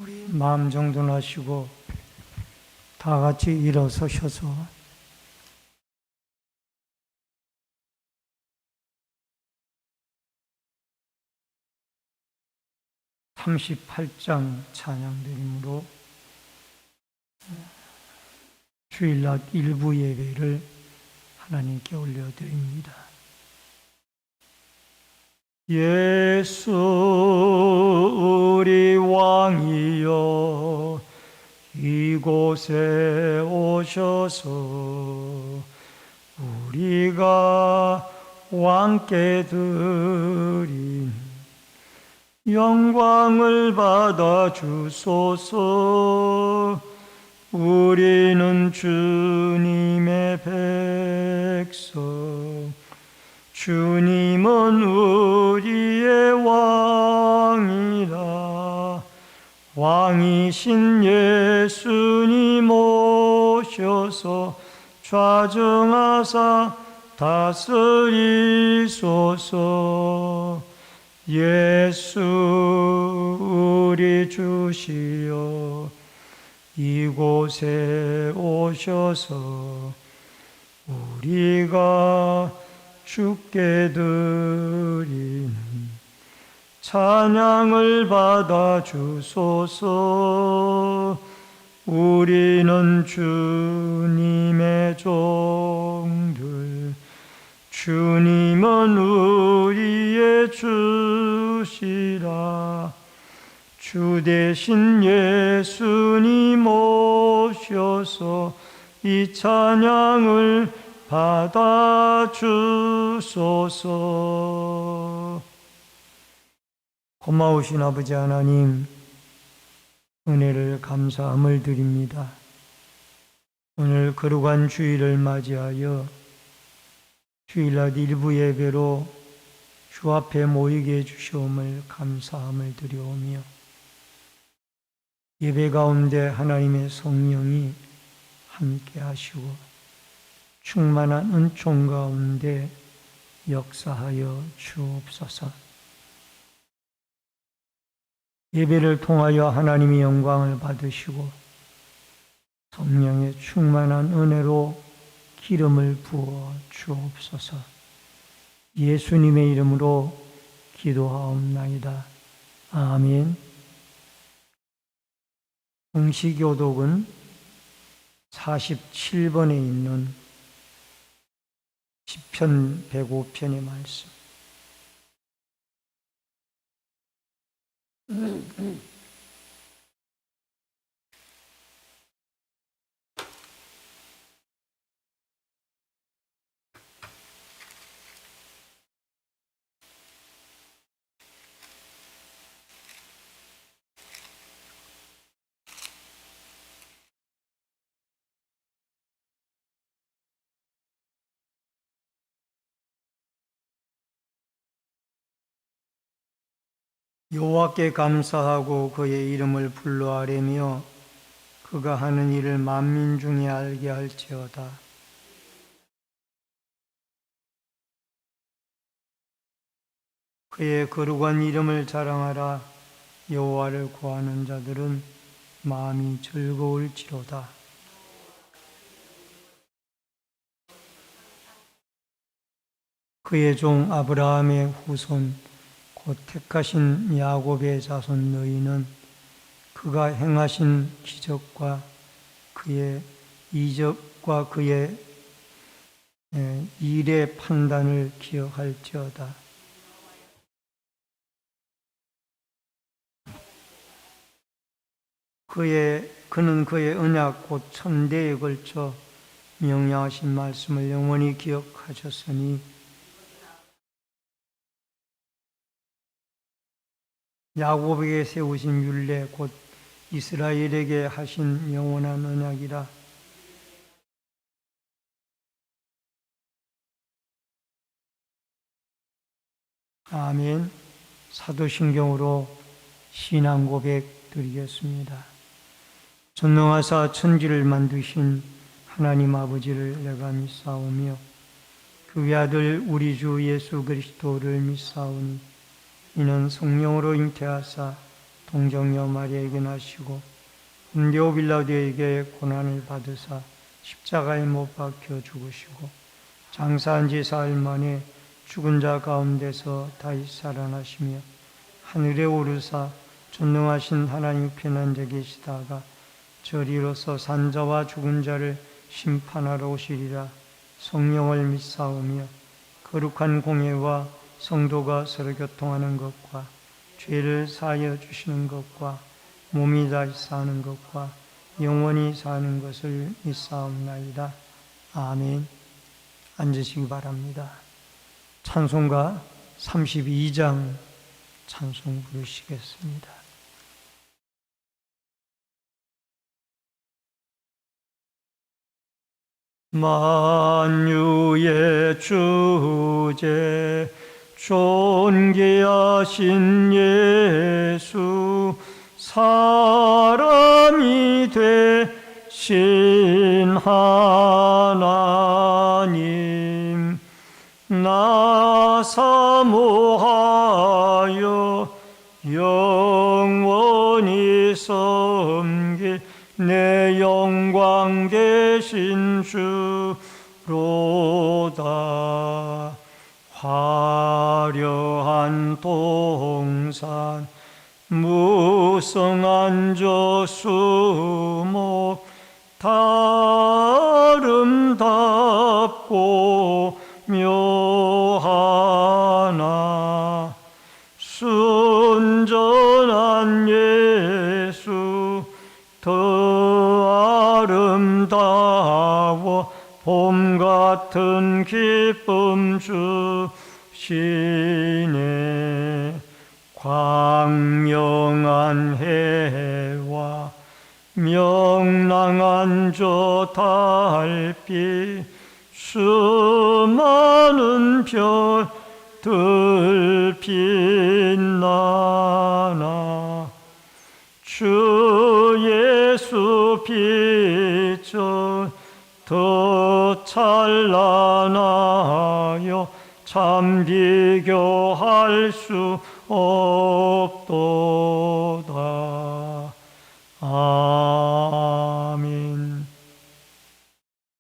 우리 마음 정돈하시고 다 같이 일어서셔서 38장 찬양드림으로 주일날 일부 예배를 하나님께 올려드립니다. 예수 우리 왕이여 이곳에 오셔서 우리가 왕께 드린 영광을 받아 주소서. 우리는 주님의 백성, 주님은 우리의 왕이라. 왕이신 예수님 오셔서 좌정하사 다스리소서. 예수 우리 주시여 이곳에 오셔서 우리가 주께 드리는 찬양을 받아 주소서. 우리는 주님의 종들, 주님은 우리의 주시라. 주 대신 예수님 오셔서 이 찬양을 받아 주소서. 고마우신 아버지 하나님, 은혜를 감사함을 드립니다. 오늘 거룩한 주일을 맞이하여 주일날 일부 예배로 주 앞에 모이게 해주시옴을 감사함을 드리오며, 예배 가운데 하나님의 성령이 함께 하시고 충만한 은총 가운데 역사하여 주옵소서. 예배를 통하여 하나님의 영광을 받으시고 성령의 충만한 은혜로 기름을 부어 주옵소서. 예수님의 이름으로 기도하옵나이다. 아멘. 응시교독은 47번에 있는 시편 105편의 말씀. 여호와께 감사하고 그의 이름을 불러아뢰며 그가 하는 일을 만민 중에 알게 할지어다. 그의 거룩한 이름을 자랑하라. 여호와를 구하는 자들은 마음이 즐거울지로다. 그의 종 아브라함의 후손 곧 택하신 야곱의 자손 너희는 그가 행하신 기적과 그의 이적과 그의 일의 판단을 기억할지어다. 그는 그의 언약 곧 천대에 걸쳐 명령하신 말씀을 영원히 기억하셨으니 야곱에게 세우신 율례 곧 이스라엘에게 하신 영원한 언약이라. 아멘. 사도신경으로 신앙 고백 드리겠습니다. 전능하사 천지를 만드신 하나님 아버지를 내가 믿사오며 그 외아들 우리 주 예수 그리스도를 믿사오니 이는 성령으로 잉태하사 동정녀 마리아에게 나시고 본디오 빌라도에게 고난을 받으사 십자가에 못 박혀 죽으시고 장사한 지 사흘 만에 죽은 자 가운데서 다시 살아나시며 하늘에 오르사 전능하신 하나님 우편에 앉아 계시다가 저리로서 산자와 죽은 자를 심판하러 오시리라. 성령을 믿사오며 거룩한 공예와 성도가 서로 교통하는 것과 죄를 사하여 주시는 것과 몸이 다시 사는 것과 영원히 사는 것을 믿사옵나이다. 아멘. 앉으시기 바랍니다. 찬송가 32장 찬송 부르시겠습니다. 만유의 주제 존귀하신 예수 사람이 되신 하나님 나 사모하여 영원히 섬길 내 영광 되신 주로다. 화려한 동산 무성한 저수목 아름답고 묘하나 순전한 예수 더 아름다워 봄 같은 기쁨 주시네. 광명한 해와 명랑한 저 달빛 수많은 별들 빛나나 주 예수 빛은 더 찬란하여 참 비교할 수 없도다. 아멘.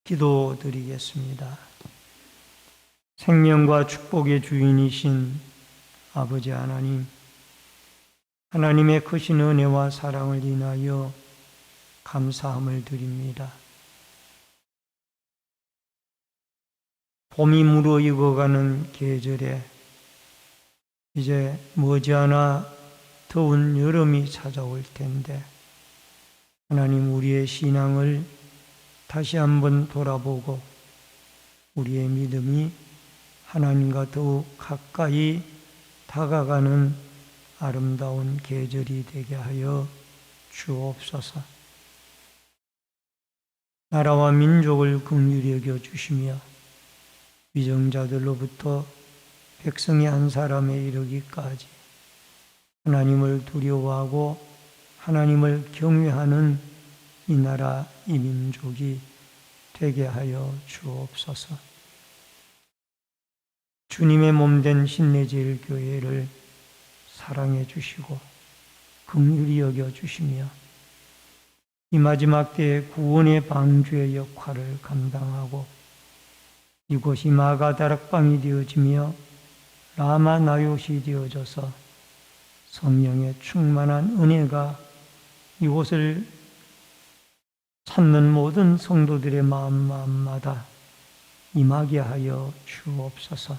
기도드리겠습니다. 생명과 축복의 주인이신 아버지 하나님, 하나님의 크신 은혜와 사랑을 인하여 감사함을 드립니다. 봄이 무르익어가는 계절에 이제 머지않아 더운 여름이 찾아올 텐데 하나님 우리의 신앙을 다시 한번 돌아보고 우리의 믿음이 하나님과 더욱 가까이 다가가는 아름다운 계절이 되게 하여 주옵소서. 나라와 민족을 긍휼히 여겨 주시며 위정자들로부터 백성이 한 사람에 이르기까지 하나님을 두려워하고 하나님을 경외하는 이 나라 이 민족이 되게 하여 주옵소서. 주님의 몸된 신내제일교회를 사랑해 주시고 긍휼히 여겨 주시며 이 마지막 때의 구원의 방주의 역할을 감당하고 이곳이 마가다락방이 되어지며 라마나요시 되어져서 성령의 충만한 은혜가 이곳을 찾는 모든 성도들의 마음마다 임하게 하여 주옵소서.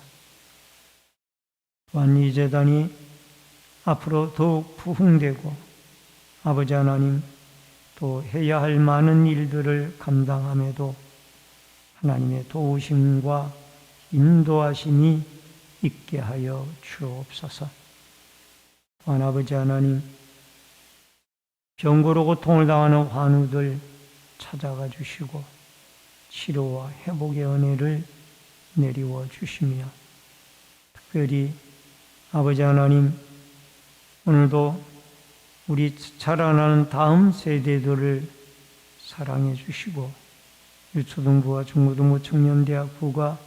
또한 이 제단이 앞으로 더욱 부흥되고 아버지 하나님 또 해야 할 많은 일들을 감당함에도 하나님의 도우심과 인도하심이 있게 하여 주옵소서. 또한 아버지 하나님, 병고로 고통을 당하는 환우들 찾아가 주시고 치료와 회복의 은혜를 내리워 주시며 특별히 아버지 하나님, 오늘도 우리 자라나는 다음 세대들을 사랑해 주시고 유초등부와 중고등부 청년대학부가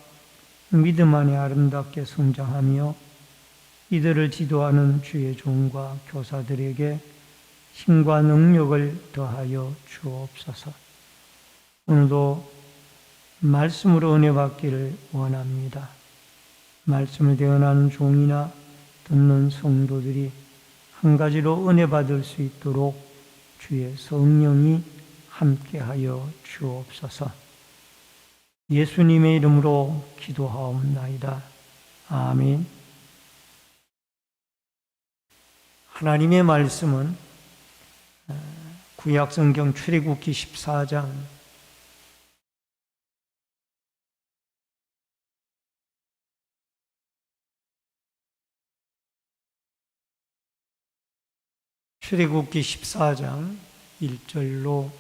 믿음 안에 아름답게 성장하며 이들을 지도하는 주의 종과 교사들에게 힘과 능력을 더하여 주옵소서. 오늘도 말씀으로 은혜 받기를 원합니다. 말씀을 대언하는 종이나 듣는 성도들이 한 가지로 은혜 받을 수 있도록 주의 성령이 함께하여 주옵소서. 예수님의 이름으로 기도하옵나이다. 아멘. 하나님의 말씀은 구약성경 출애굽기 14장 출애굽기 14장 1절로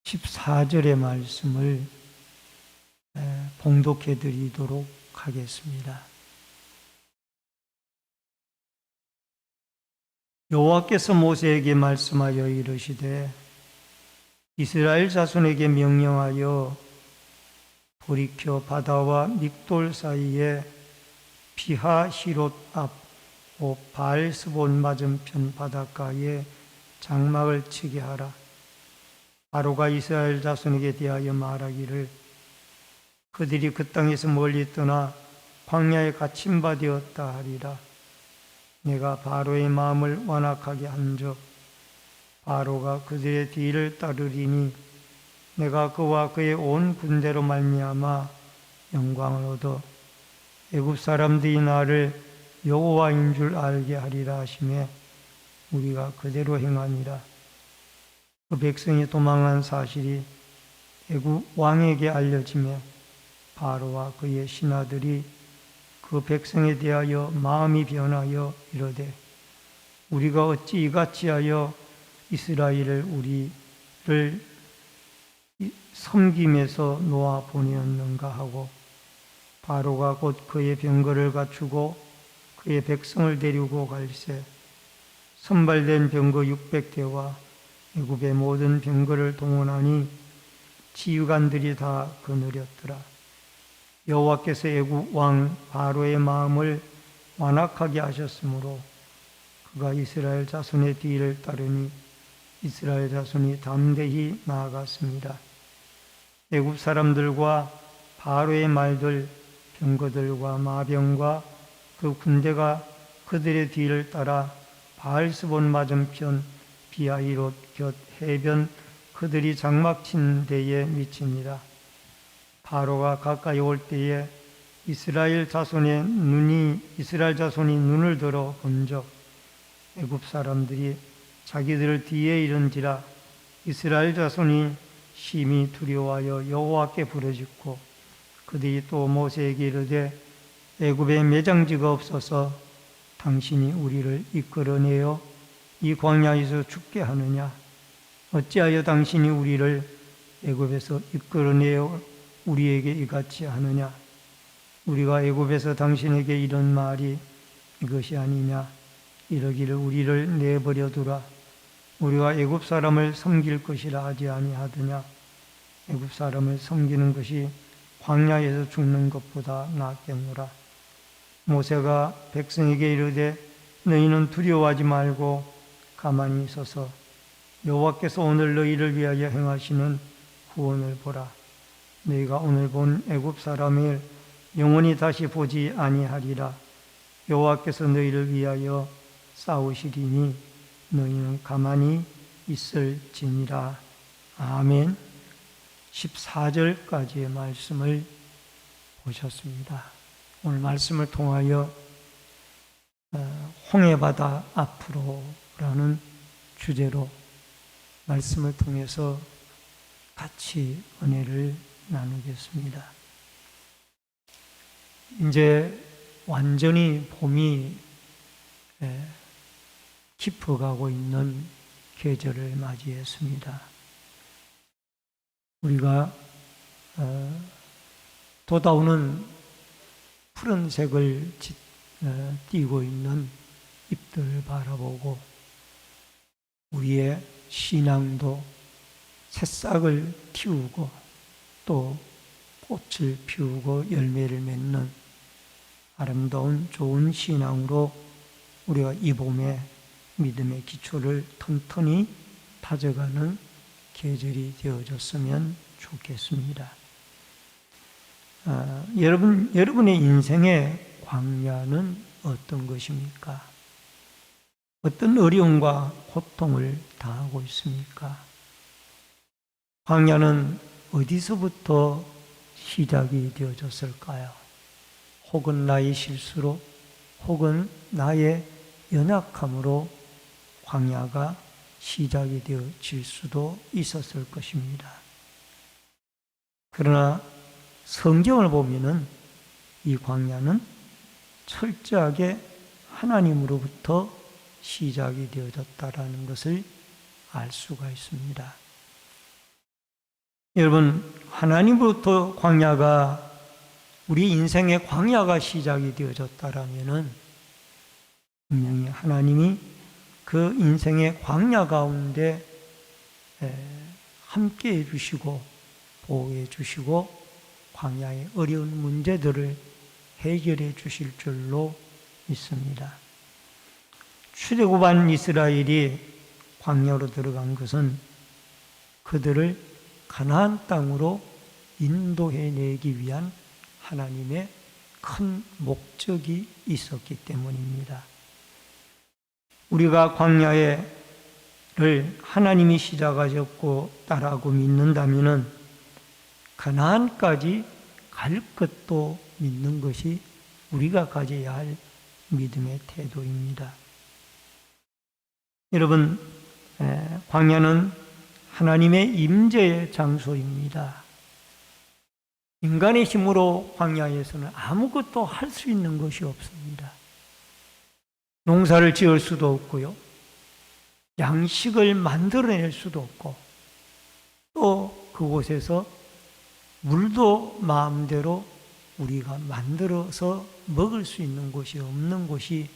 14절의 말씀을 봉독해 드리도록 하겠습니다. 여호와께서 모세에게 말씀하여 이르시되 이스라엘 자손에게 명령하여 돌이켜 바다와 믹돌 사이에 피하히롯 앞 바알스본 맞은편 바닷가에 장막을 치게 하라. 바로가 이스라엘 자손에게 대하여 말하기를 그들이 그 땅에서 멀리 떠나 광야에 갇힌 바 되었다 하리라. 내가 바로의 마음을 완악하게 한즉 바로가 그들의 뒤를 따르리니 내가 그와 그의 온 군대로 말미암아 영광을 얻어 애굽 사람들이 나를 여호와인 줄 알게 하리라 하시매 우리가 그대로 행하니라. 그 백성이 도망한 사실이 애굽 왕에게 알려지매 바로와 그의 신하들이 그 백성에 대하여 마음이 변하여 이르되 우리가 어찌 이같이 하여 이스라엘을 우리를 섬김에서 놓아 보내었는가 하고 바로가 곧 그의 병거를 갖추고 그의 백성을 데리고 갈새 선발된 병거 600대와 애굽의 모든 병거를 동원하니 지휘관들이 다 거느렸더라. 여호와께서 애굽 왕 바로의 마음을 완악하게 하셨으므로 그가 이스라엘 자손의 뒤를 따르니 이스라엘 자손이 담대히 나아갔습니다. 애굽 사람들과 바로의 말들, 병거들과 마병과 그 군대가 그들의 뒤를 따라 바알스본 맞은편 비하히롯 곁 해변 그들이 장막 친 데에 미치니라. 바로가 가까이 올 때에 이스라엘 자손이 눈을 들어 본적 애굽 사람들이 자기들 뒤에 이른지라. 이스라엘 자손이 심히 두려워하여 여호와께 부르짖고 그들이 또 모세에게 이르되 애굽에 매장지가 없어서 당신이 우리를 이끌어내어 이 광야에서 죽게 하느냐? 어찌하여 당신이 우리를 애굽에서 이끌어내어 우리에게 이같이 하느냐? 우리가 애굽에서 당신에게 이런 말이 이것이 아니냐? 이러기를 우리를 내버려 두라. 우리가 애굽 사람을 섬길 것이라 하지 아니하더냐? 애굽 사람을 섬기는 것이 광야에서 죽는 것보다 낫겠노라. 모세가 백성에게 이르되 너희는 두려워하지 말고 가만히 있어서 여호와께서 오늘 너희를 위하여 행하시는 구원을 보라. 너희가 오늘 본 애굽 사람을 영원히 다시 보지 아니하리라. 여호와께서 너희를 위하여 싸우시리니 너희는 가만히 있을지니라. 아멘. 14절까지의 말씀을 보셨습니다. 오늘 말씀을 통하여 홍해바다 앞으로라는 주제로 말씀을 통해서 같이 은혜를 나누겠습니다. 이제 완전히 봄이 깊어가고 있는 계절을 맞이했습니다. 우리가 돋아오는 푸른색을 띠고 있는 잎들 바라보고 우리의 신앙도 새싹을 틔우고 또 꽃을 피우고 열매를 맺는 아름다운 좋은 신앙으로 우리가 이 봄에 믿음의 기초를 튼튼히 다져가는 계절이 되어졌으면 좋겠습니다. 여러분의 인생의 광야는 어떤 것입니까? 어떤 어려움과 고통을 당하고 있습니까? 광야는 어디서부터 시작이 되어졌을까요? 혹은 나의 실수로, 혹은 나의 연약함으로 광야가 시작이 되어질 수도 있었을 것입니다. 그러나 성경을 보면은 이 광야는 철저하게 하나님으로부터 시작이 되어졌다라는 것을 알 수가 있습니다. 여러분, 하나님으로부터 광야가, 우리 인생의 광야가 시작이 되어졌다라면은 분명히 하나님이 그 인생의 광야 가운데 함께 해주시고 보호해 주시고 광야의 어려운 문제들을 해결해 주실 줄로 믿습니다. 출애굽한 이스라엘이 광야로 들어간 것은 그들을 가나안 땅으로 인도해 내기 위한 하나님의 큰 목적이 있었기 때문입니다. 우리가 광야를 하나님이 시작하셨고 따라하고 믿는다면은 가나안까지 갈 것도 믿는 것이 우리가 가져야 할 믿음의 태도입니다. 여러분, 광야는 하나님의 임재의 장소입니다. 인간의 힘으로 광야에서는 아무것도 할 수 있는 것이 없습니다. 농사를 지을 수도 없고요, 양식을 만들어낼 수도 없고, 또 그곳에서 물도 마음대로 우리가 만들어서 먹을 수 있는 곳이 없는 곳이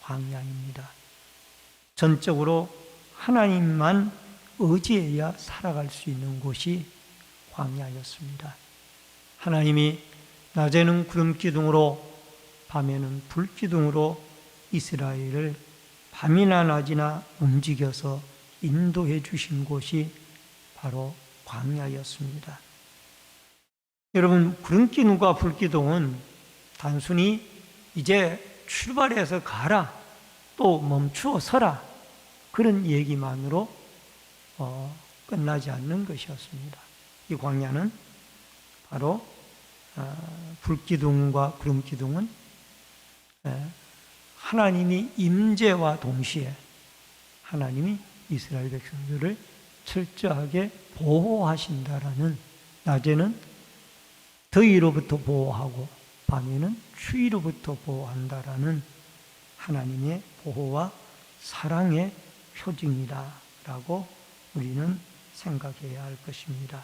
광야입니다. 전적으로 하나님만 의지해야 살아갈 수 있는 곳이 광야였습니다. 하나님이 낮에는 구름 기둥으로, 밤에는 불 기둥으로 이스라엘을 밤이나 낮이나 움직여서 인도해 주신 곳이 바로 광야였습니다. 여러분, 구름 기둥과 불 기둥은 단순히 이제 출발해서 가라, 또 멈추어 서라, 그런 얘기만으로 끝나지 않는 것이었습니다. 이 광야는 바로 불기둥과 구름기둥은 하나님이 임재와 동시에 하나님이 이스라엘 백성들을 철저하게 보호하신다라는, 낮에는 더위로부터 보호하고 밤에는 추위로부터 보호한다라는 하나님의 보호와 사랑의 표징이다라고 우리는 생각해야 할 것입니다.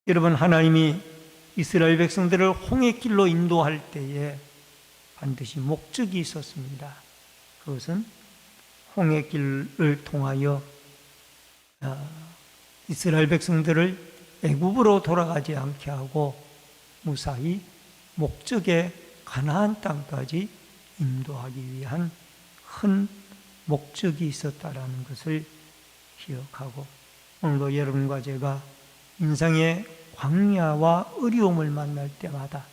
여러분, 하나님이 이스라엘 백성들을 홍해 길로 인도할 때에 반드시 목적이 있었습니다. 그것은 홍해 길을 통하여 이스라엘 백성들을 애굽으로 돌아가지 않게 하고 무사히 목적의 가나안 땅까지 인도하기 위한 큰 목적이 있었다라는 것을 기억하고, 오늘도 여러분과 제가 인생의 광야와 어려움을 만날 때마다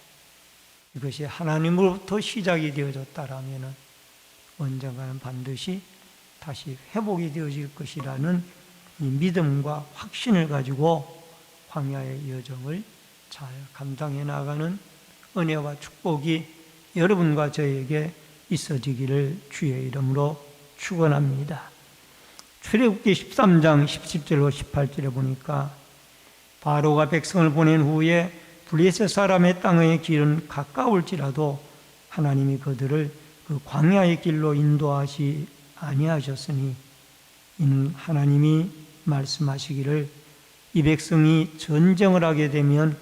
이것이 하나님으로부터 시작이 되어졌다라면 언젠가는 반드시 다시 회복이 되어질 것이라는 이 믿음과 확신을 가지고 광야의 여정을 잘 감당해 나가는 은혜와 축복이 여러분과 저에게 있어지기를 주의 이름으로 축원합니다. 출애굽기 13장 17절로 18절에 보니까 바로가 백성을 보낸 후에 블레셋 사람의 땅의 길은 가까울지라도 하나님이 그들을 그 광야의 길로 인도하시 아니하셨으니 이는 하나님이 말씀하시기를 이 백성이 전쟁을 하게 되면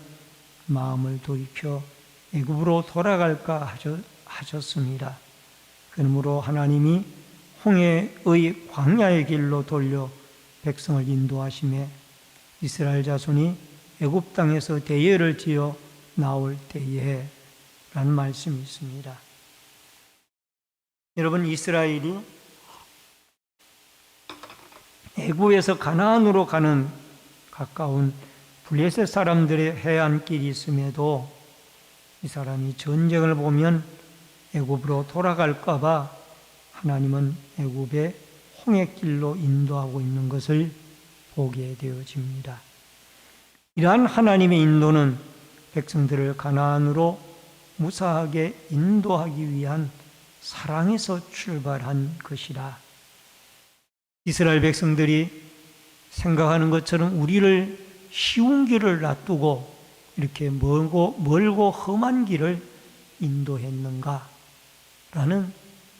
마음을 돌이켜 애굽으로 돌아갈까 하셨습니다. 그러므로 하나님이 홍해의 광야의 길로 돌려 백성을 인도하시매 이스라엘 자손이 애굽 땅에서 대열을 지어 나올 때에 라는 말씀이 있습니다. 여러분, 이스라엘이 애굽에서 가나안으로 가는 가까운 블레셋 사람들의 해안길이 있음에도 이 사람이 전쟁을 보면 애굽으로 돌아갈까 봐 하나님은 애굽의 홍해길로 인도하고 있는 것을 보게 되어집니다. 이러한 하나님의 인도는 백성들을 가나안으로 무사하게 인도하기 위한 사랑에서 출발한 것이라. 이스라엘 백성들이 생각하는 것처럼 우리를 쉬운 길을 놔두고 이렇게 멀고 험한 길을 인도했는가? 라는,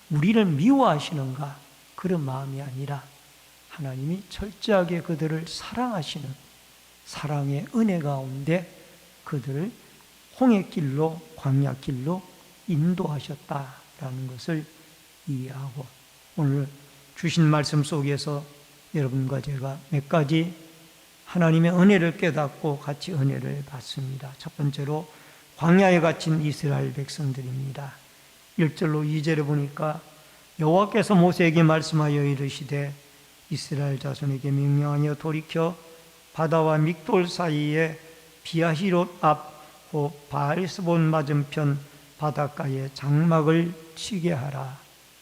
우리를 미워하시는가? 그런 마음이 아니라 하나님이 철저하게 그들을 사랑하시는 사랑의 은혜 가운데 그들을 홍해길로, 광야길로 인도하셨다라는 것을 이해하고, 오늘 주신 말씀 속에서 여러분과 제가 몇 가지 하나님의 은혜를 깨닫고 같이 은혜를 받습니다. 첫 번째로 광야에 갇힌 이스라엘 백성들입니다. 1절로 2절에 보니까 여호와께서 모세에게 말씀하여 이르시되 이스라엘 자손에게 명령하여 돌이켜 바다와 믹돌 사이에 비아히롯 앞 바알스본 맞은편 바닷가에 장막을 치게 하라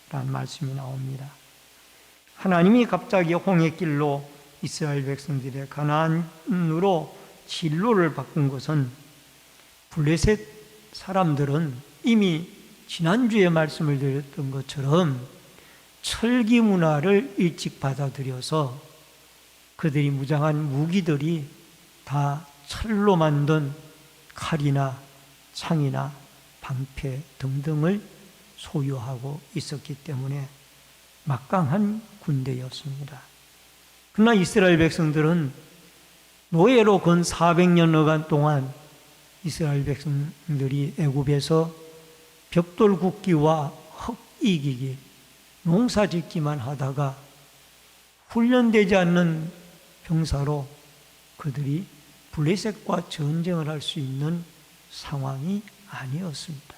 라는 말씀이 나옵니다. 하나님이 갑자기 홍해길로 이스라엘 백성들의 가나안으로 진로를 바꾼 것은 블레셋 사람들은 이미 지난주에 말씀을 드렸던 것처럼 철기 문화를 일찍 받아들여서 그들이 무장한 무기들이 다 철로 만든 칼이나 창이나 방패 등등을 소유하고 있었기 때문에 막강한 군대였습니다. 그러나 이스라엘 백성들은 노예로 근 400년여간 동안 이스라엘 백성들이 애굽에서 벽돌 굽기와 흙 이기기, 농사 짓기만 하다가 훈련되지 않는 병사로 그들이 블레셋과 전쟁을 할 수 있는 상황이 아니었습니다.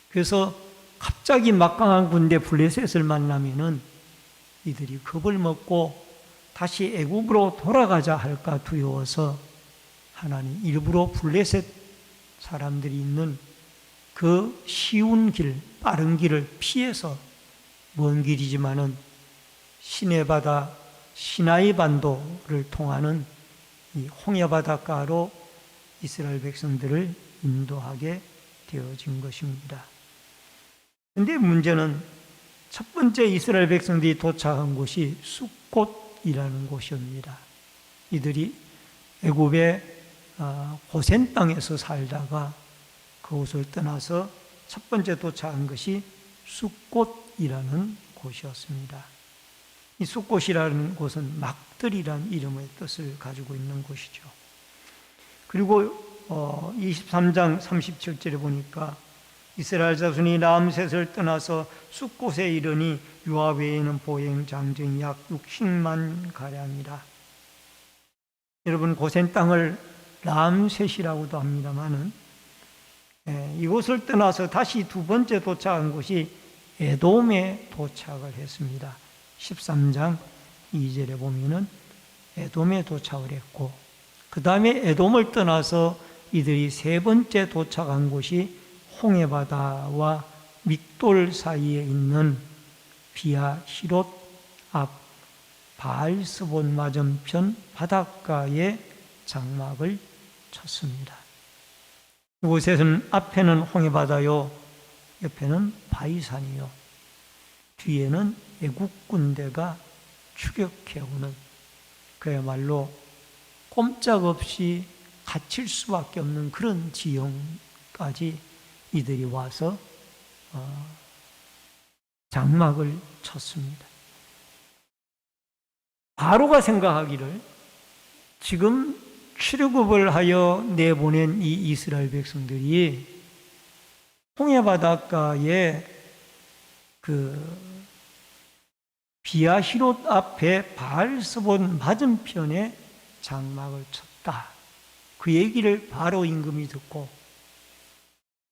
그래서 갑자기 막강한 군대 블레셋을 만나면은 이들이 겁을 먹고 다시 애굽으로 돌아가자 할까 두려워서 하나님 일부러 블레셋 사람들이 있는 그 쉬운 길, 빠른 길을 피해서 먼 길이지만은 시내바다, 시나이 반도를 통하는 이 홍해 바닷가로 이스라엘 백성들을 인도하게 되어진 것입니다. 그런데 문제는 첫 번째 이스라엘 백성들이 도착한 곳이 숫곳이라는 곳이옵니다. 이들이 애굽의 고센 땅에서 살다가 그곳을 떠나서 첫 번째 도착한 것이 숫곳이라는 곳이었습니다. 이 숫곳이라는 곳은 막들이라는 이름의 뜻을 가지고 있는 곳이죠. 그리고 23장 37절에 보니까 이스라엘 자손이 라암셋을 떠나서 숫곳에 이르니 유아 외에는 보행 장정이 약 60만 가량이라. 여러분, 고센 땅을 라암셋이라고도 합니다만은 이곳을 떠나서 다시 두 번째 도착한 곳이 에돔에 도착을 했습니다. 13장 2절에 보면은 에돔에 도착을 했고, 그 다음에 에돔을 떠나서 이들이 세 번째 도착한 곳이 홍해바다와 믹돌 사이에 있는 비아히롯 앞 바알스본 맞은편 바닷가에 장막을 쳤습니다. 이곳에서는 앞에는 홍해바다요, 옆에는 바위산이요, 뒤에는 애국 군대가 추격해오는, 그야말로 꼼짝없이 갇힐 수밖에 없는 그런 지형까지 이들이 와서 장막을 쳤습니다. 바로가 생각하기를 지금 출애굽을 하여 내보낸 이 이스라엘 백성들이 홍해 바닷가에 그 비아히롯 앞에 바알스본 맞은편에 장막을 쳤다. 그 얘기를 바로 임금이 듣고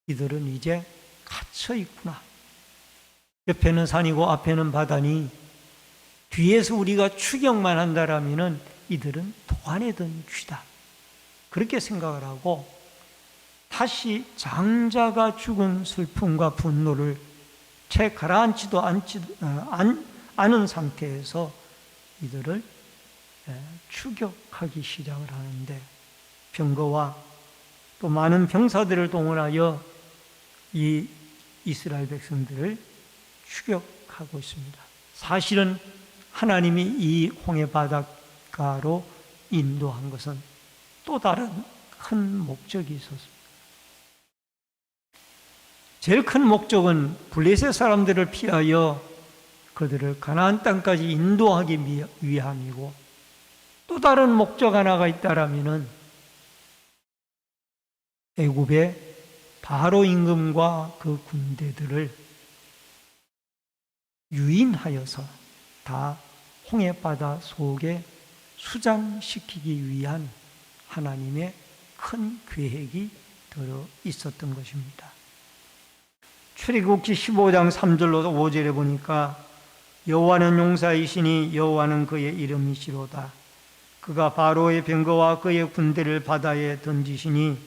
이들은 이제 갇혀 있구나. 옆에는 산이고 앞에는 바다니 뒤에서 우리가 추격만 한다라면 이들은 도안해던 쥐다. 그렇게 생각을 하고 다시 장자가 죽은 슬픔과 분노를 채 가라앉지도 않은 상태에서 이들을 추격하기 시작을 하는데 병거와 또 많은 병사들을 동원하여 이 이스라엘 백성들을 추격하고 있습니다. 사실은 하나님이 이 홍해 바닷가로 인도한 것은 또 다른 큰 목적이 있었습니다. 제일 큰 목적은 블레셋 사람들을 피하여 그들을 가나안 땅까지 인도하기 위함이고, 또 다른 목적 하나가 있다라면은 애굽의 바로 임금과 그 군대들을 유인하여서 다 홍해바다 속에 수장시키기 위한 하나님의 큰 계획이 들어 있었던 것입니다. 출애굽기 15장 3절로 5절에 보니까 여호와는 용사이시니 여호와는 그의 이름이시로다. 그가 바로의 병거와 그의 군대를 바다에 던지시니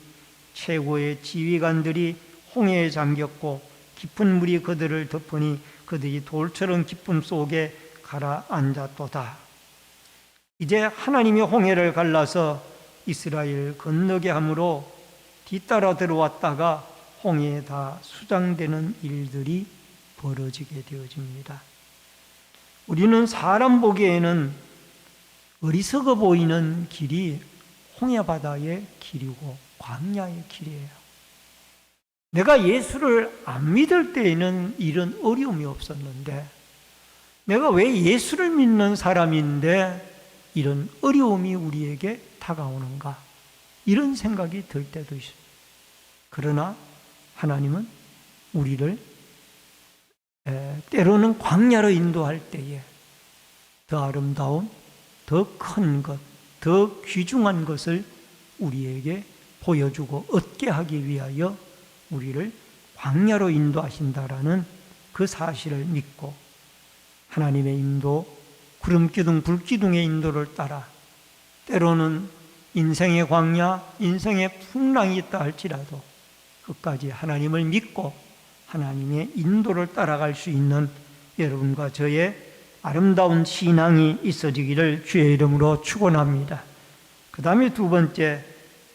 최고의 지휘관들이 홍해에 잠겼고 깊은 물이 그들을 덮으니 그들이 돌처럼 기쁨 속에 가라앉았도다. 이제 하나님이 홍해를 갈라서 이스라엘을 건너게 함으로 뒤따라 들어왔다가 홍해에 다 수장되는 일들이 벌어지게 되어집니다. 우리는 사람 보기에는 어리석어 보이는 길이 홍해바다의 길이고 광야의 길이에요. 내가 예수를 안 믿을 때에는 이런 어려움이 없었는데, 내가 왜 예수를 믿는 사람인데 이런 어려움이 우리에게 다가오는가, 이런 생각이 들 때도 있습니다. 그러나 하나님은 우리를 때로는 광야로 인도할 때에 더 아름다운, 더 큰 것, 더 귀중한 것을 우리에게 보여주고 얻게 하기 위하여 우리를 광야로 인도하신다라는 그 사실을 믿고, 하나님의 인도, 구름기둥, 불기둥의 인도를 따라 때로는 인생의 광야, 인생의 풍랑이 있다 할지라도 끝까지 하나님을 믿고 하나님의 인도를 따라갈 수 있는 여러분과 저의 아름다운 신앙이 있어지기를 주의 이름으로 축원합니다. 그 다음에 두 번째,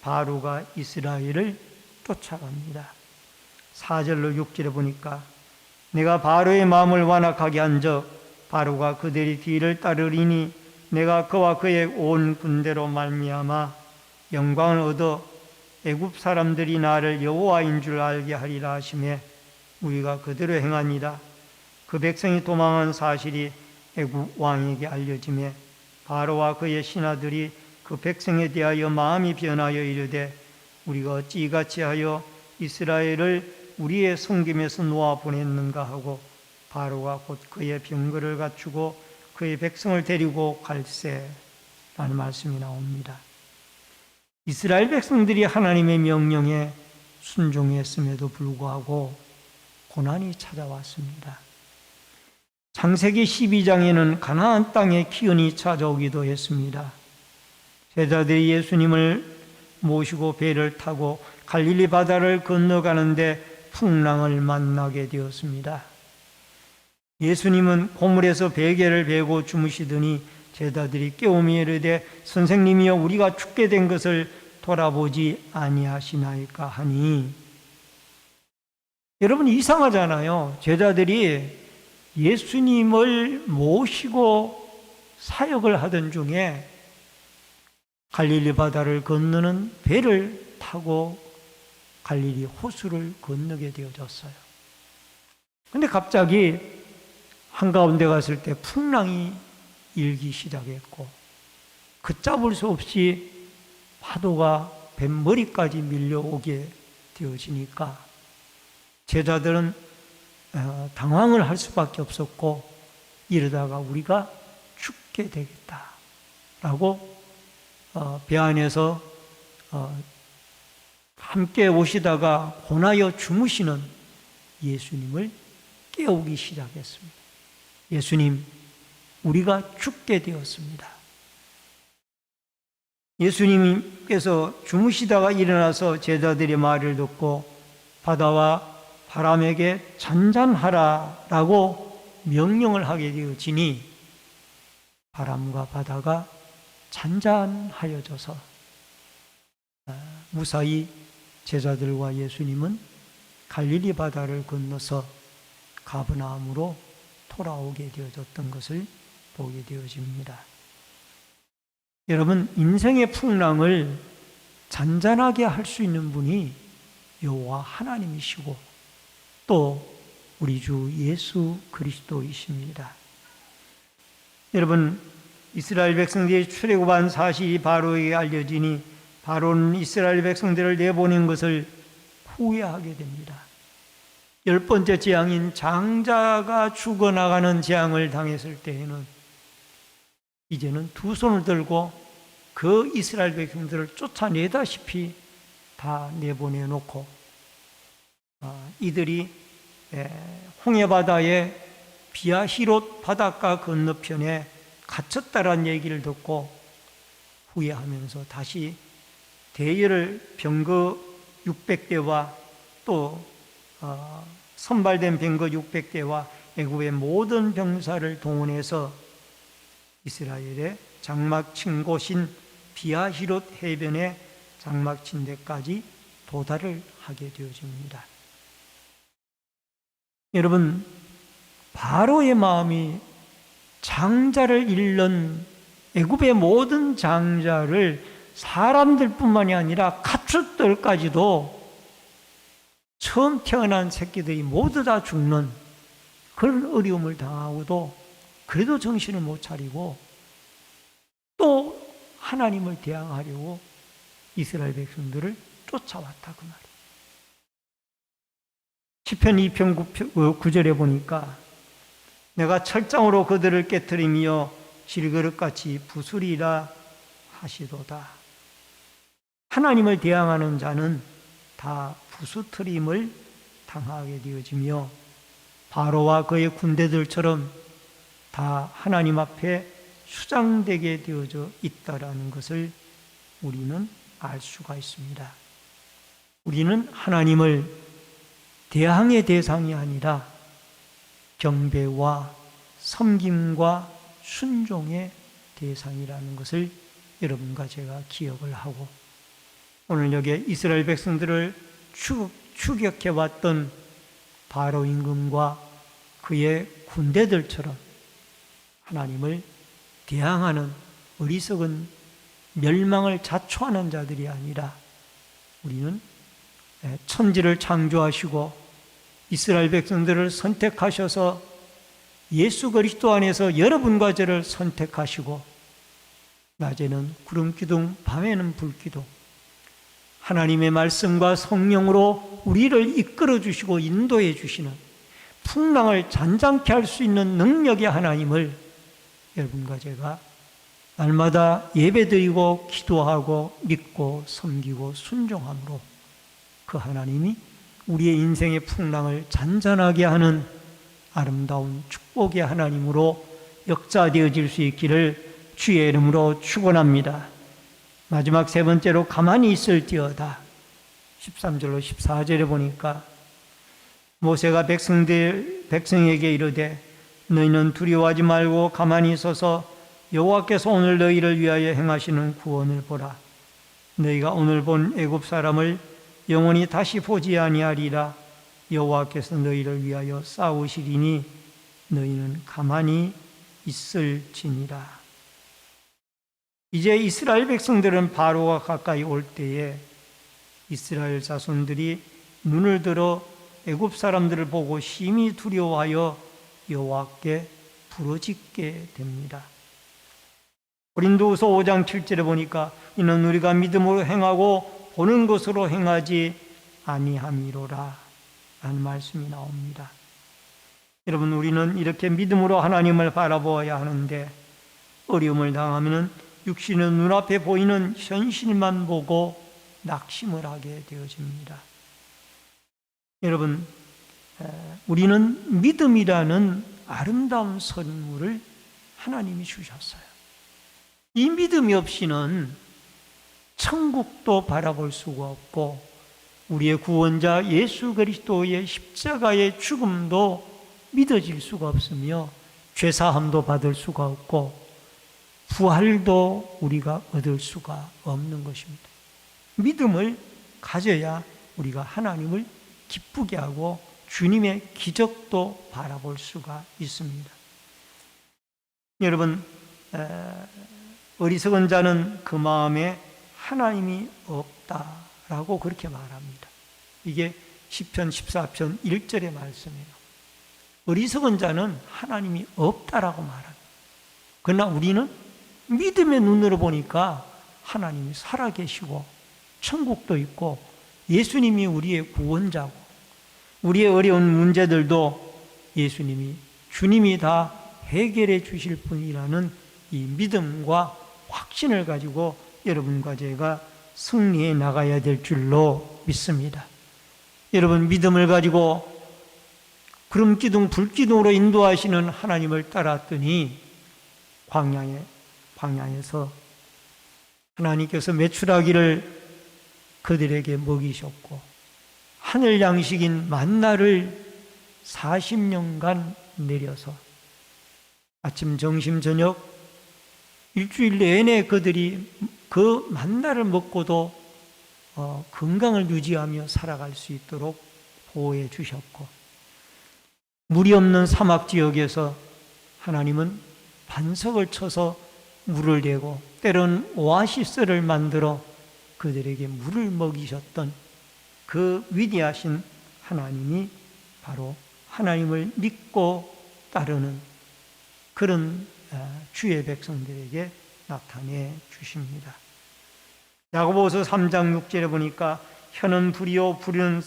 바로가 이스라엘을 쫓아갑니다. 4절로 6절에 보니까 내가 바로의 마음을 완악하게 한 적 바로가 그들의 뒤를 따르리니 내가 그와 그의 온 군대로 말미암아 영광을 얻어 애굽 사람들이 나를 여호와인 줄 알게 하리라 하시매 우리가 그대로 행하니라. 그 백성이 도망한 사실이 애굽 왕에게 알려지매 바로와 그의 신하들이 그 백성에 대하여 마음이 변하여 이르되 우리가 어찌 이같이 하여 이스라엘을 우리의 섬김에서 놓아 보냈는가 하고 바로가 곧 그의 병거를 갖추고 그의 백성을 데리고 갈세라는 말씀이 나옵니다. 이스라엘 백성들이 하나님의 명령에 순종했음에도 불구하고 고난이 찾아왔습니다. 창세기 12장에는 가나안 땅에 기근이 찾아오기도 했습니다. 제자들이 예수님을 모시고 배를 타고 갈릴리 바다를 건너가는데 풍랑을 만나게 되었습니다. 예수님은 고물에서 베개를 베고 주무시더니 제자들이 깨우며 이르되 선생님이여 우리가 죽게 된 것을 돌아보지 아니하시나이까 하니, 여러분 이상하잖아요. 제자들이 예수님을 모시고 사역을 하던 중에 갈릴리 바다를 건너는 배를 타고 갈릴리 호수를 건너게 되어졌어요. 근데 갑자기 한가운데 갔을 때 풍랑이 일기 시작했고 걷잡을 수 없이 파도가 뱃머리까지 밀려오게 되어지니까 제자들은 당황을 할 수밖에 없었고 이러다가 우리가 죽게 되겠다라고 배 안에서 함께 오시다가 혼하여 주무시는 예수님을 깨우기 시작했습니다. 예수님, 우리가 죽게 되었습니다. 예수님께서 주무시다가 일어나서 제자들의 말을 듣고 바다와 바람에게 잔잔하라라고 명령을 하게 되어지니 바람과 바다가 잔잔하여져서 무사히 제자들과 예수님은 갈릴리 바다를 건너서 가버나움으로 돌아오게 되어졌던 것을 보게 되어집니다. 여러분, 인생의 풍랑을 잔잔하게 할 수 있는 분이 여호와 하나님이시고 또 우리 주 예수 그리스도이십니다. 여러분, 이스라엘 백성들이 출애굽한 사실이 바로에게 알려지니 바로는 이스라엘 백성들을 내보낸 것을 후회하게 됩니다. 10번째 재앙인 장자가 죽어나가는 재앙을 당했을 때에는 이제는 두 손을 들고 그 이스라엘 백성들을 쫓아내다시피 다 내보내놓고 이들이 홍해바다의 비아히롯 바닷가 건너편에 갇혔다라는 얘기를 듣고 후회하면서 다시 대열을 병거 600대와 또 선발된 병거 600대와 애굽의 모든 병사를 동원해서 이스라엘의 장막 친 곳인 비아히롯 해변의 장막 친 데까지 도달을 하게 되어집니다. 여러분, 바로의 마음이 장자를 잃는 애굽의 모든 장자를 사람들뿐만이 아니라 가축들까지도 처음 태어난 새끼들이 모두 다 죽는 그런 어려움을 당하고도 그래도 정신을 못 차리고 또 하나님을 대항하려고 이스라엘 백성들을 쫓아왔다 그 말이에요. 시편 2편 9절에 보니까 내가 철장으로 그들을 깨트리며 질그릇같이 부수리라 하시도다. 하나님을 대항하는 자는 다 부수트림을 당하게 되어지며 바로와 그의 군대들처럼 다 하나님 앞에 수장되게 되어져 있다라는 것을 우리는 알 수가 있습니다. 우리는 하나님을 대항의 대상이 아니라 경배와 섬김과 순종의 대상이라는 것을 여러분과 제가 기억을 하고 오늘 여기에 이스라엘 백성들을 추격해왔던 바로 임금과 그의 군대들처럼 하나님을 대항하는 어리석은 멸망을 자초하는 자들이 아니라 우리는 천지를 창조하시고 이스라엘 백성들을 선택하셔서 예수 그리스도 안에서 여러분과 저를 선택하시고 낮에는 구름 기둥, 밤에는 불 기둥 하나님의 말씀과 성령으로 우리를 이끌어 주시고 인도해 주시는 풍랑을 잔잔케 할 수 있는 능력의 하나님을 여러분과 제가 날마다 예배드리고 기도하고 믿고 섬기고 순종함으로 그 하나님이 우리의 인생의 풍랑을 잔잔하게 하는 아름다운 축복의 하나님으로 역사되어질 수 있기를 주의 이름으로 축원합니다. 마지막 세 번째로 가만히 있을지어다. 13절로 14절에 보니까 모세가 백성에게 이르되 너희는 두려워하지 말고 가만히 서서 여호와께서 오늘 너희를 위하여 행하시는 구원을 보라. 너희가 오늘 본 애굽 사람을 영원히 다시 보지 아니하리라. 여호와께서 너희를 위하여 싸우시리니 너희는 가만히 있을지니라. 이제 이스라엘 백성들은 바로가 가까이 올 때에 이스라엘 자손들이 눈을 들어 애굽 사람들을 보고 심히 두려워하여 여호와께 부르짖게 됩니다. 고린도후서 5장 7절에 보니까 이는 우리가 믿음으로 행하고 보는 것으로 행하지 아니함이로라 라는 말씀이 나옵니다. 여러분, 우리는 이렇게 믿음으로 하나님을 바라보아야 하는데 어려움을 당하면 육신은 눈앞에 보이는 현실만 보고 낙심을 하게 되어집니다. 여러분, 우리는 믿음이라는 아름다운 선물을 하나님이 주셨어요. 이 믿음이 없이는 천국도 바라볼 수가 없고 우리의 구원자 예수 그리스도의 십자가의 죽음도 믿어질 수가 없으며 죄사함도 받을 수가 없고 부활도 우리가 얻을 수가 없는 것입니다. 믿음을 가져야 우리가 하나님을 기쁘게 하고 주님의 기적도 바라볼 수가 있습니다. 여러분, 어리석은 자는 그 마음에 하나님이 없다라고 그렇게 말합니다. 이게 시편 14편 1절의 말씀이에요. 어리석은 자는 하나님이 없다라고 말합니다. 그러나 우리는 믿음의 눈으로 보니까 하나님이 살아계시고 천국도 있고 예수님이 우리의 구원자고 우리의 어려운 문제들도 예수님이 주님이 다 해결해 주실 분이라는 이 믿음과 확신을 가지고 여러분과 제가 승리해 나가야 될 줄로 믿습니다. 여러분, 믿음을 가지고 구름기둥 불기둥으로 인도하시는 하나님을 따랐더니 광야에서 하나님께서 메추라기를 그들에게 먹이셨고 하늘 양식인 만나를 40년간 내려서 아침, 점심, 저녁 일주일 내내 그들이 그 만나를 먹고도 건강을 유지하며 살아갈 수 있도록 보호해 주셨고 물이 없는 사막 지역에서 하나님은 반석을 쳐서 물을 내고 때로는 오아시스를 만들어 그들에게 물을 먹이셨던 그 위대하신 하나님이 바로 하나님을 믿고 따르는 그런 주의 백성들에게 나타내 주십니다. 야고보서 3장 6절에 보니까 혀는 불이요 불은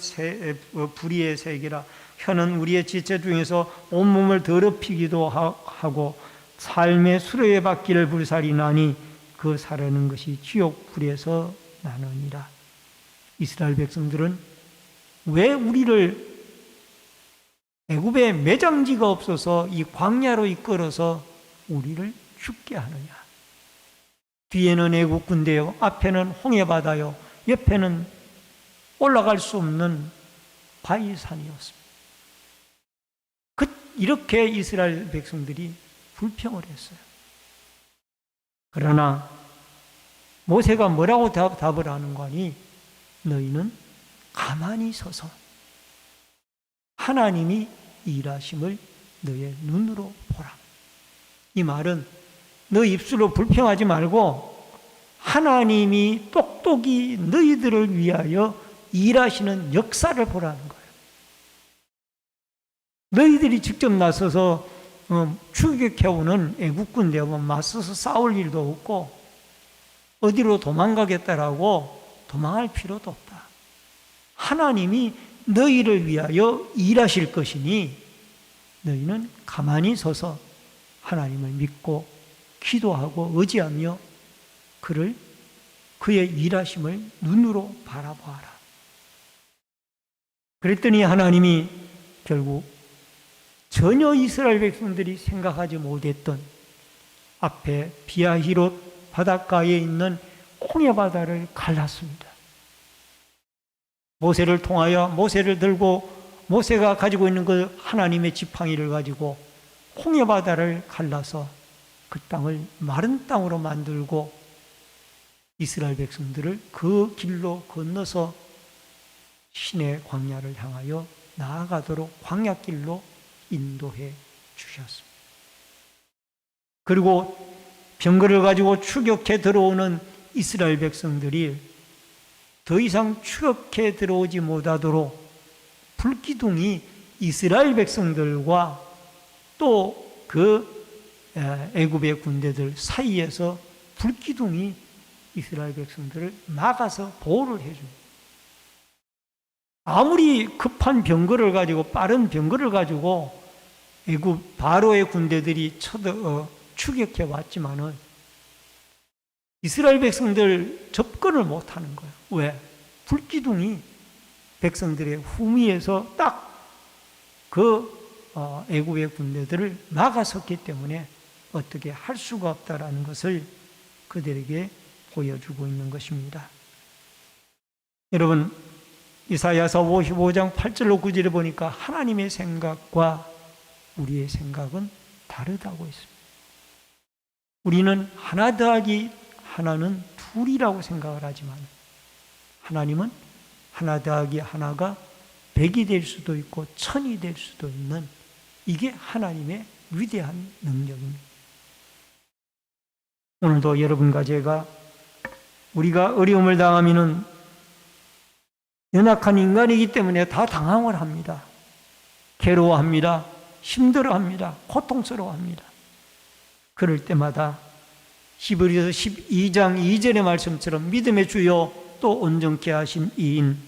불의의 세계라. 혀는 우리의 지체 중에서 온몸을 더럽히기도 하고 삶의 수레에 받기를 불살이나니 그 사르는 것이 지옥 불에서 나느니라. 이스라엘 백성들은 왜 우리를 애굽에 매장지가 없어서 이 광야로 이끌어서 우리를 죽게 하느냐? 뒤에는 애굽 군대요, 앞에는 홍해바다요, 옆에는 올라갈 수 없는 바위산이었습니다. 이렇게 이스라엘 백성들이 불평을 했어요. 그러나 모세가 뭐라고 답을 하는 거니? 너희는 가만히 서서 하나님이 일하심을 너의 눈으로 보라. 이 말은 너 입술로 불평하지 말고 하나님이 똑똑히 너희들을 위하여 일하시는 역사를 보라는 거예요. 너희들이 직접 나서서 추격해오는 애국 군대와 맞서서 싸울 일도 없고 어디로 도망가겠다라고 도망할 필요도 없다. 하나님이 너희를 위하여 일하실 것이니 너희는 가만히 서서 하나님을 믿고 기도하고 의지하며 그의 일하심을 눈으로 바라보아라. 그랬더니 하나님이 결국 전혀 이스라엘 백성들이 생각하지 못했던 앞에 비아히롯 바닷가에 있는 홍해바다를 갈랐습니다. 모세를 통하여 모세를 들고 모세가 가지고 있는 그 하나님의 지팡이를 가지고 홍해바다를 갈라서 그 땅을 마른 땅으로 만들고 이스라엘 백성들을 그 길로 건너서 신의 광야를 향하여 나아가도록 광야길로 인도해 주셨습니다. 그리고 병거를 가지고 추격해 들어오는 이스라엘 백성들이 더 이상 추격해 들어오지 못하도록 불기둥이 이스라엘 백성들과 또 그 애굽의 군대들 사이에서 불기둥이 이스라엘 백성들을 막아서 보호를 해줍니다. 아무리 급한 병거를 가지고 빠른 병거를 가지고 애굽 바로의 군대들이 추격해 왔지만은 이스라엘 백성들 접근을 못하는 거예요. 왜? 불기둥이 백성들의 후미에서 딱 그 애굽의 군대들을 막아섰기 때문에 어떻게 할 수가 없다라는 것을 그들에게 보여주고 있는 것입니다. 여러분, 이사야서 55장 8절로 9절에 보니까 하나님의 생각과 우리의 생각은 다르다고 했습니다. 우리는 하나 더하기 하나는 둘이라고 생각을 하지만 하나님은 하나 더하기 하나가 100이 될 수도 있고 1000이 될 수도 있는, 이게 하나님의 위대한 능력입니다. 오늘도 여러분과 제가 우리가 어려움을 당하면은 연약한 인간이기 때문에 다 당황을 합니다. 괴로워합니다. 힘들어합니다. 고통스러워합니다. 그럴 때마다 히브리서 12장 2절의 말씀처럼 믿음의 주요 또 온전케 하신 이인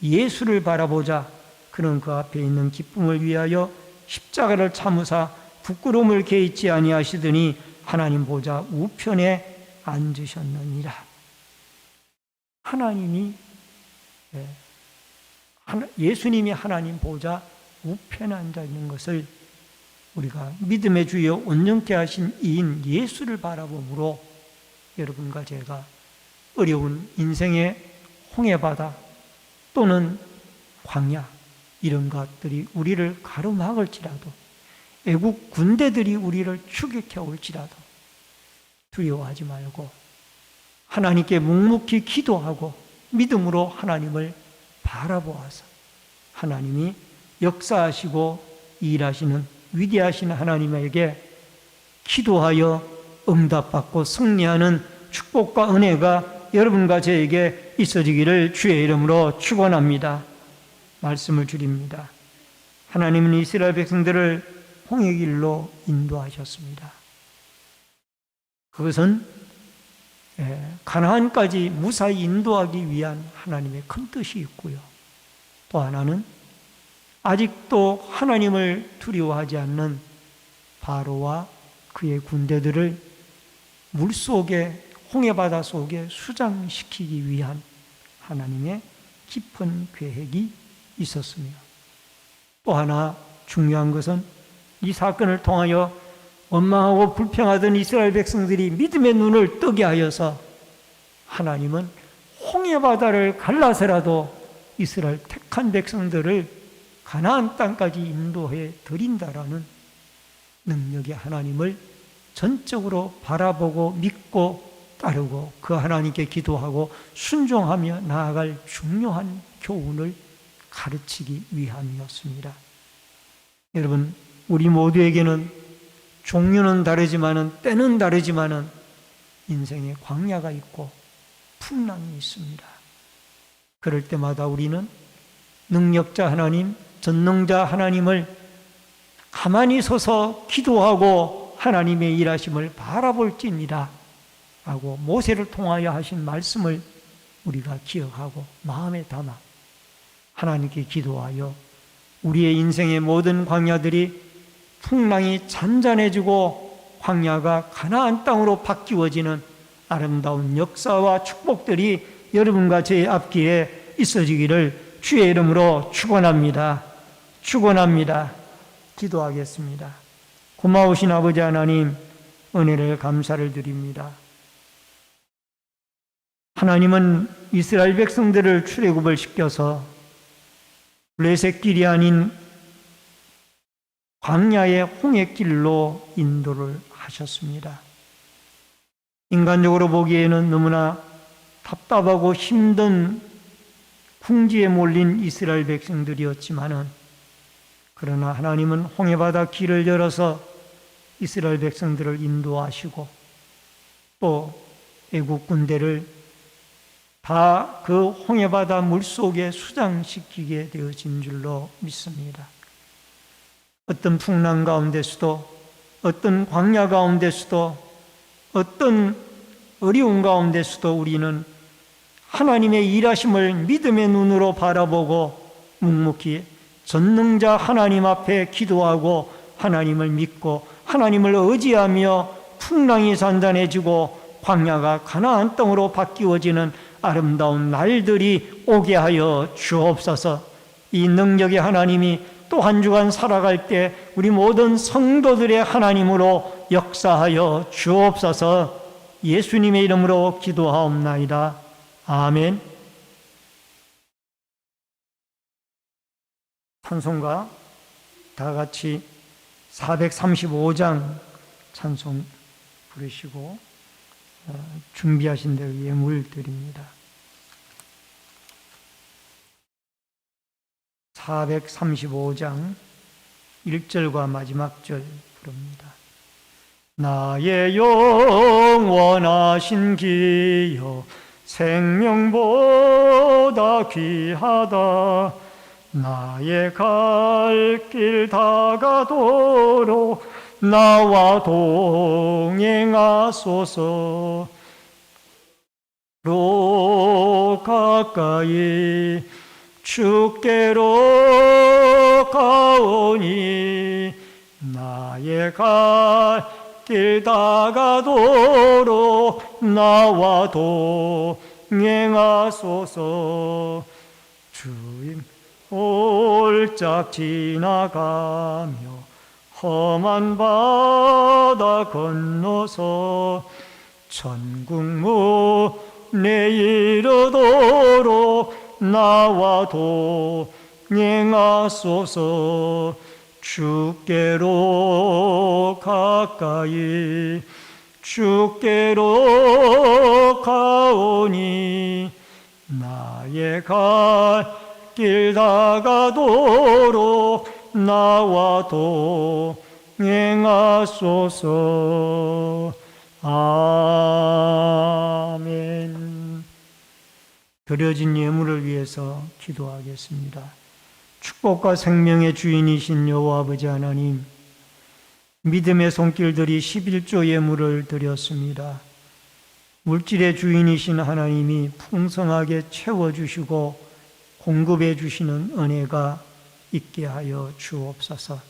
예수를 바라보자. 그는 그 앞에 있는 기쁨을 위하여 십자가를 참으사 부끄러움을 개의치 아니하시더니 하나님 보좌 우편에 앉으셨느니라. 하나님이, 예수님이 하나님 보좌 우편에 앉아 있는 것을 우리가 믿음의 주여 온전케 하신 이인 예수를 바라봄으로 여러분과 제가 어려운 인생의 홍해바다 또는 광야, 이런 것들이 우리를 가로막을지라도, 애국 군대들이 우리를 추격해 올지라도 두려워하지 말고 하나님께 묵묵히 기도하고 믿음으로 하나님을 바라보아서 하나님이 역사하시고 일하시는 위대하신 하나님에게 기도하여 응답받고 승리하는 축복과 은혜가 여러분과 저에게 있어지기를 주의 이름으로 축원합니다. 말씀을 드립니다. 하나님은 이스라엘 백성들을 홍해 길로 인도하셨습니다. 그것은 가나안까지 무사히 인도하기 위한 하나님의 큰 뜻이 있고요. 또 하나는 아직도 하나님을 두려워하지 않는 바로와 그의 군대들을 물속에, 홍해바다 속에 수장시키기 위한 하나님의 깊은 계획이 있었으며, 또 하나 중요한 것은 이 사건을 통하여 원망하고 불평하던 이스라엘 백성들이 믿음의 눈을 뜨게 하여서 하나님은 홍해바다를 갈라서라도 이스라엘 택한 백성들을 가나안 땅까지 인도해 드린다라는 능력의 하나님을 전적으로 바라보고 믿고 따르고 그 하나님께 기도하고 순종하며 나아갈 중요한 교훈을 가르치기 위함이었습니다. 여러분, 우리 모두에게는 종류는 다르지만은 때는 다르지만은 인생에 광야가 있고 풍랑이 있습니다. 그럴 때마다 우리는 능력자 하나님, 전능자 하나님을 가만히 서서 기도하고 하나님의 일하심을 바라볼지니라 하고 모세를 통하여 하신 말씀을 우리가 기억하고 마음에 담아 하나님께 기도하여 우리의 인생의 모든 광야들이 풍랑이 잔잔해지고 광야가 가나안 땅으로 바뀌어지는 아름다운 역사와 축복들이 여러분과 제 앞길에 있어지기를 주의 이름으로 축원합니다. 축원합니다. 기도하겠습니다. 고마우신 아버지 하나님, 은혜를 감사를 드립니다. 하나님은 이스라엘 백성들을 출애굽을 시켜서 블레셋 길이 아닌 광야의 홍해길로 인도를 하셨습니다. 인간적으로 보기에는 너무나 답답하고 힘든 궁지에 몰린 이스라엘 백성들이었지만은, 그러나 하나님은 홍해바다 길을 열어서 이스라엘 백성들을 인도하시고 또 애국 군대를 다 그 홍해바다 물속에 수장시키게 되어진 줄로 믿습니다. 어떤 풍랑 가운데서도, 어떤 광야 가운데서도, 어떤 어려운 가운데서도 우리는 하나님의 일하심을 믿음의 눈으로 바라보고 묵묵히 전능자 하나님 앞에 기도하고 하나님을 믿고 하나님을 의지하며 풍랑이 잔잔해지고 광야가 가나안 땅으로 바뀌어지는 아름다운 날들이 오게 하여 주옵소서. 이 능력의 하나님이 또 한 주간 살아갈 때 우리 모든 성도들의 하나님으로 역사하여 주옵소서. 예수님의 이름으로 기도하옵나이다. 아멘. 찬송가 다 같이 435장 찬송 부르시고 준비하신 대로 예물 드립니다. 435장 1절과 마지막 절 부릅니다. 나의 영원하신 기여 생명보다 귀하다. 나의 갈 길 다가도록 나와 동행하소서. 로 가까이 주께로 가오니 나의 갈 길 다가도록 나와 동행하소서. 주님 홀짝 지나가며 험한 바다 건너서 천국 문에 이르도록 나와 동행하소서. 주께로 가까이 주께로 가오니 나의 갈 길 다가도록 나와 동행하소서. 아멘. 드려진 예물을 위해서 기도하겠습니다. 축복과 생명의 주인이신 여호와 아버지 하나님, 믿음의 손길들이 11조 예물을 드렸습니다. 물질의 주인이신 하나님이 풍성하게 채워주시고 공급해 주시는 은혜가 있게 하여 주옵소서.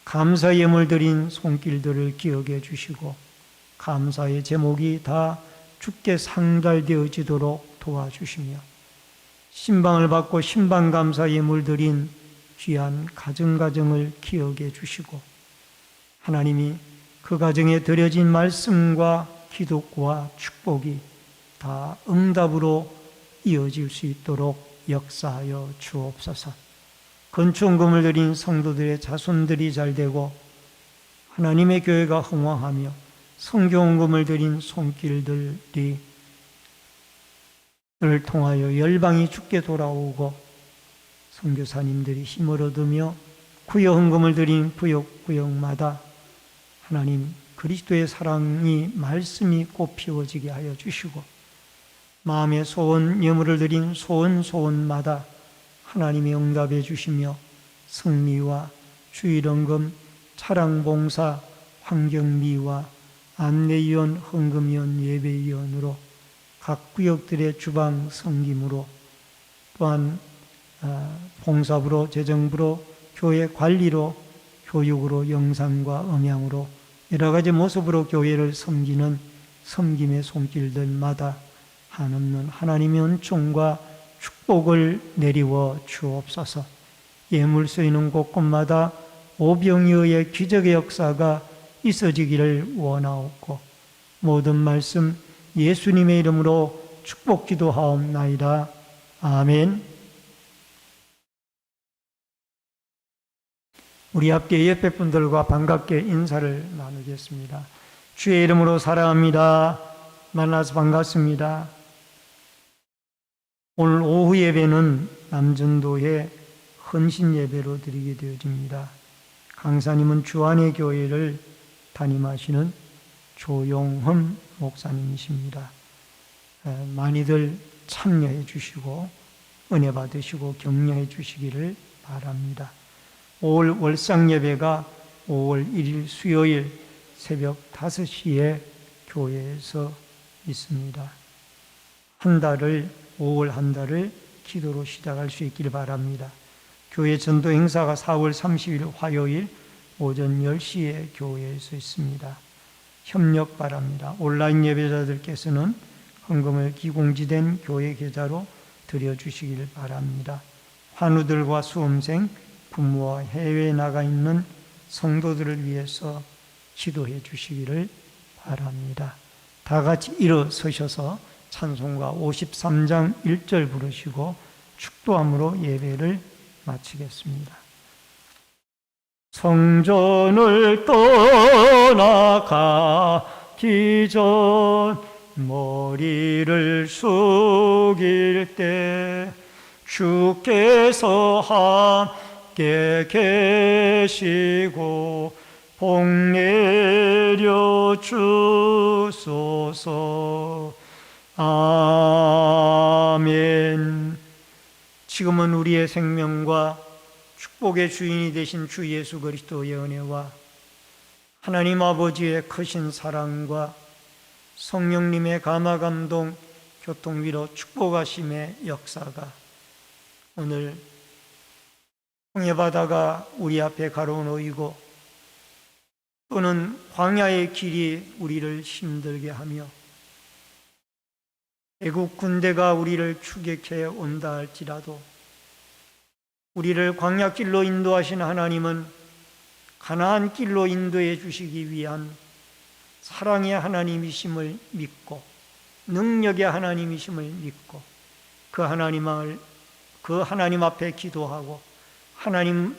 감사 예물 드린 손길들을 기억해 주시고 감사의 제목이 다 주께 상달되어지도록 도와주시며 신방을 받고 신방 감사 예물 드린 귀한 가정가정을 기억해 주시고 하나님이 그 가정에 드려진 말씀과 기도와 축복이 다 응답으로 이어질 수 있도록 역사하여 주옵소서. 건축금을 드린 성도들의 자손들이 잘되고 하나님의 교회가 흥왕하며 성경금을 드린 손길들이 를 통하여 열방이 주께 돌아오고 선교사님들이 힘을 얻으며 구역헌금을 드린 구역구역마다 하나님 그리스도의 사랑이 말씀이 꽃피워지게 하여 주시고 마음의 소원 예물을 드린 소원마다 하나님이 응답해 주시며 승리와 주일헌금, 차량봉사, 환경미화, 안내위원, 헌금위원, 예배위원으로 각 구역들의 주방 섬김으로 또한 봉사부로, 재정부로, 교회 관리로, 교육으로, 영상과 음향으로 여러 가지 모습으로 교회를 섬기는 섬김의 손길들마다 한없는 하나님의 은총과 축복을 내리워 주옵소서. 예물 쓰이는 곳곳마다 오병이어의 기적의 역사가 있어지기를 원하옵고 모든 말씀 예수님의 이름으로 축복 기도하옵나이다. 아멘. 우리 함께 옆에 분들과 반갑게 인사를 나누겠습니다. 주의 이름으로 사랑합니다. 만나서 반갑습니다. 오늘 오후 예배는 남전도의 헌신 예배로 드리게 되어집니다. 강사님은 주안의 교회를 담임하시는 조용흠 목사님이십니다. 많이들 참여해 주시고 은혜 받으시고 격려해 주시기를 바랍니다. 5월 월상 예배가 5월 1일 수요일 새벽 5시에 교회에서 있습니다. 5월 한 달을 기도로 시작할 수 있기를 바랍니다. 교회 전도 행사가 4월 30일 화요일 오전 10시에 교회에서 있습니다. 협력 바랍니다. 온라인 예배자들께서는 헌금을 기공지된 교회 계좌로 드려주시길 바랍니다. 환우들과 수험생, 부모와 해외에 나가 있는 성도들을 위해서 기도해 주시기를 바랍니다. 다 같이 일어서셔서 찬송가 53장 1절 부르시고 축도함으로 예배를 마치겠습니다. 성전을 떠나가기 전 머리를 숙일 때 주께서 함께 계시고 복 내려 주소서. 아멘. 지금은 우리의 생명과 축복의 주인이 되신 주 예수 그리스도의 은혜와 하나님 아버지의 크신 사랑과 성령님의 감화감동, 교통위로 축복하심의 역사가 오늘 홍해바다가 우리 앞에 가로놓이고 또는 광야의 길이 우리를 힘들게 하며 애국 군대가 우리를 추격해 온다 할지라도 우리를 광야길로 인도하신 하나님은 가나안 길로 인도해 주시기 위한 사랑의 하나님이심을 믿고 능력의 하나님이심을 믿고 그 하나님 앞에 기도하고 하나님을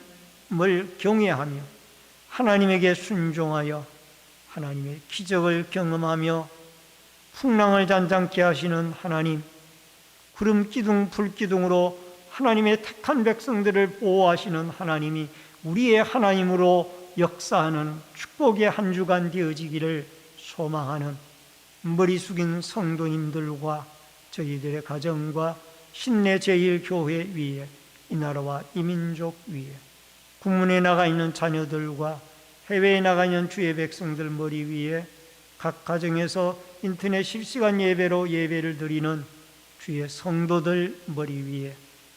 경외하며 하나님에게 순종하여 하나님의 기적을 경험하며 풍랑을 잔잔케 하시는 하나님, 구름 기둥 불 기둥으로 하나님의 택한 백성들을 보호하시는 하나님이 우리의 하나님으로 역사하는 축복의 한 주간 되어지기를 소망하는 머리 숙인 성도님들과 저희들의 가정과 신내 제1교회 위에 이 나라와 이 민족 위에 국문에 나가 있는 자녀들과 해외에 나가 있는 주의 백성들 머리 위에 각 가정에서 인터넷 실시간 예배로 예배를 드리는 주의 성도들 머리 위에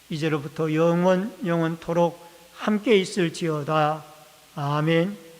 이제로부터 영원토록 함께 있을지어다. 아멘.